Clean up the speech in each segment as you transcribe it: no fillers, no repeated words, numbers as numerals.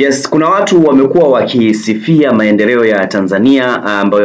Yes, kuna watu wamekuwa wakisifia maendeleo ya Tanzania ambayo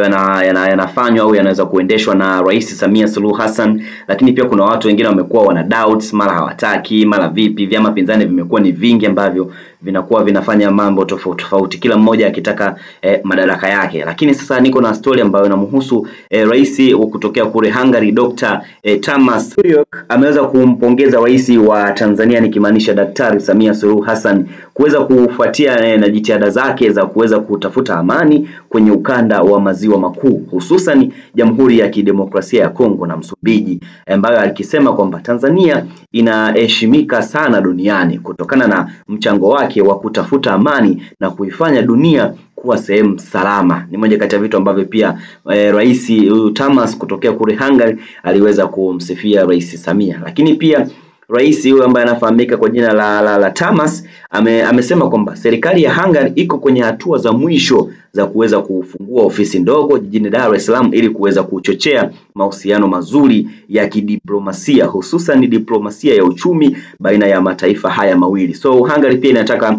yanafanywa au yanaweza kuendeshwa na Rais Samia Suluhu Hassan, lakini pia kuna watu wengine wamekuwa wana doubts, mara hawataki, mara vipi. Vyama pinzani vimekuwa ni vingi ambavyo vinakuwa vinafanya mambo tofauti tofauti, kila mmoja akitaka madaraka yake. Lakini sasa niko na story ambayo inamhusu rais wa kutokea kule Hungary, Dr. Tamas Turyok ameweza kumpongeza rais wa Tanzania, nikimaanisha Daktari Samia Suluhu Hassan, kuweza kufuatia na jitihada zake za kuweza kutafuta amani kwenye ukanda wa maziwa makuu, hususan Jamhuri ya Kidemokrasia ya Kongo na Msumbiji, ambayo alikisema kwamba Tanzania inaheshimika sana duniani kutokana na mchango wake wa kutafuta amani na kuifanya dunia kuwa sehemu salama. Ni moja kati ya vitu ambavyo pia rais Tamas kutokea kule Hungary aliweza kumsifia Rais Samia. Lakini pia rais huyu ambaye anafahamika kwa jina la Tamas amesema kwamba serikali ya Hungary iko kwenye hatua za mwisho za kuweza kufungua ofisi ndogo jijini Dar es Salaam ili kuweza kuchochea mahusiano mazuri ya kidiplomasia, hususan diplomasia ya uchumi baina ya mataifa haya mawili. So Hungary pia inataka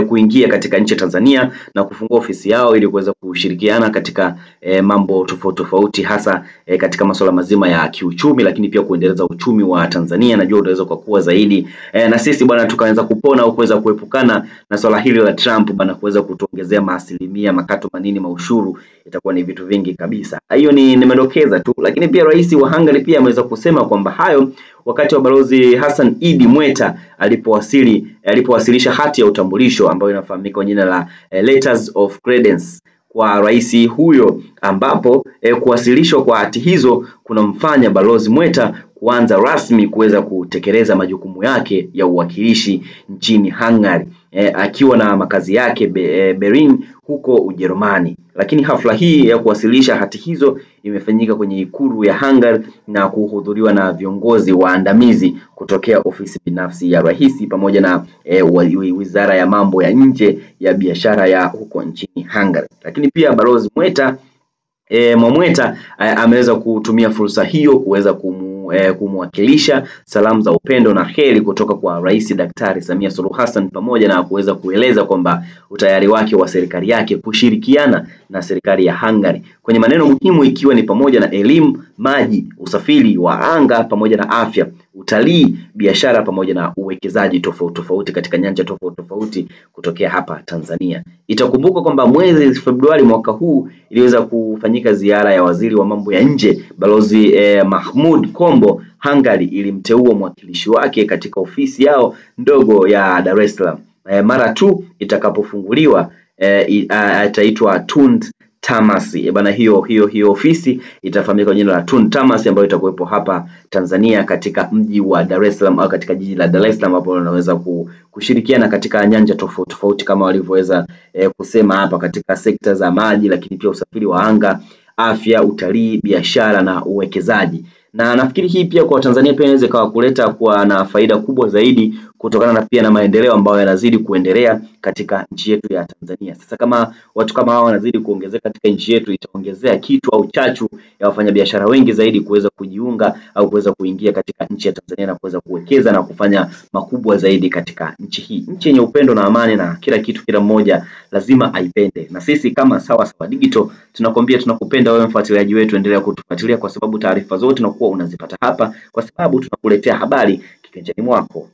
kuingia katika nchi ya Tanzania na kufungua ofisi yao ili kuweza kushirikiana katika mambo tofauti tofauti, hasa katika masuala mazima ya kiuchumi, lakini pia kuendeleza uchumi wa Tanzania. Najua utaweza kukua zaidi na sisi bwana tukaweza kupona au kuweza kuepukana na swala hili la Trump bwana kuweza kutuongezea maasilimia makato manini maushuru, itakuwa ni vitu vingi kabisa. Hiyo nimedokeza tu, lakini pia rais wa Hungary pia ameweza kusema kwamba hayo wakati wa Balozi Hassan Idi Mweta alipowasilisha hati ya utambulisho ambayo inafahamika kwa jina la Letters of Credence kwa rais huyo, ambapo kuwasilishwa kwa hati hizo kunamfanya Balozi Mweta kuanza rasmi kuweza kutekeleza majukumu yake ya uwakilishi nchini Hungary, akiwa na makazi yake Berlin huko Ujerumani. Lakini hafla hii ya kuwasilisha hati hizo imefanyika kwenye ikulu ya Hungary na kuhudhuriwa na viongozi waandamizi kutokea ofisi binafsi ya rais pamoja na wizara ya mambo ya nje ya biashara ya huko nchini Hungary. Lakini pia Balozi Mweta ameweza kutumia fursa hiyo kuweza kumwakilisha salamu za upendo na heri kutoka kwa Rais Daktari Samia Suluhu Hassan, pamoja na kuweza kueleza kwamba utayari wake wa serikali yake kushirikiana na serikali ya Hungary kwenye maneno muhimu, ikiwa ni pamoja na elimu, maji, usafiri wa anga pamoja na afya, utalii, biashara pamoja na uwekezaji tofauti tofauti katika nyanja tofauti tofauti kutokea hapa Tanzania. Itakumbuka kwamba mwezi Februari mwaka huu iliweza kufanyika ziara ya waziri wa mambo ya nje Balozi Mahmoud Kombo. Hungary ilimteua mwakilishi wake katika ofisi yao ndogo ya Dar es Salaam. Mara tu itakapofunguliwa itaitwa Tund Tamas. Bana, hiyo ofisi itafahamika kwa jina la Tund Tamas, ambayo itakuwepo hapa Tanzania katika mji wa Dar es Salaam au katika jiji la Dar es Salaam, hapo wanaweza kushirikiana katika nyanja tofauti tofauti kama walivyoweza kusema hapa, katika sekta za maji, lakini pia usafiri wa anga, afya, utalii, biashara na uwekezaji. Na nafikiri hii pia kwa Tanzania pia inaweza kuleta kuwa na faida kubwa zaidi kutokana na pia na maendeleo ambayo yanazidi kuendelea katika nchi yetu ya Tanzania. Sasa kama watu kama hao wanazidi kuongezeka katika nchi yetu, itaongezea kitu au chachu ya wafanyabiashara wengi zaidi kuweza kujiunga au kuweza kuingia katika nchi ya Tanzania na kuweza kuwekeza na kufanya makubwa zaidi katika nchi hii, nchi yenye upendo na amani na kila kitu kila mmoja lazima aipende. Na sisi kama Sawa Sawa Digital tunakwambia tunakupenda wewe mfuatiliaji wetu, endelea kutufuatilia kwa sababu taarifa zote tunakuwa unazipata hapa, kwa sababu tunakuletea habari kiganjani mwako.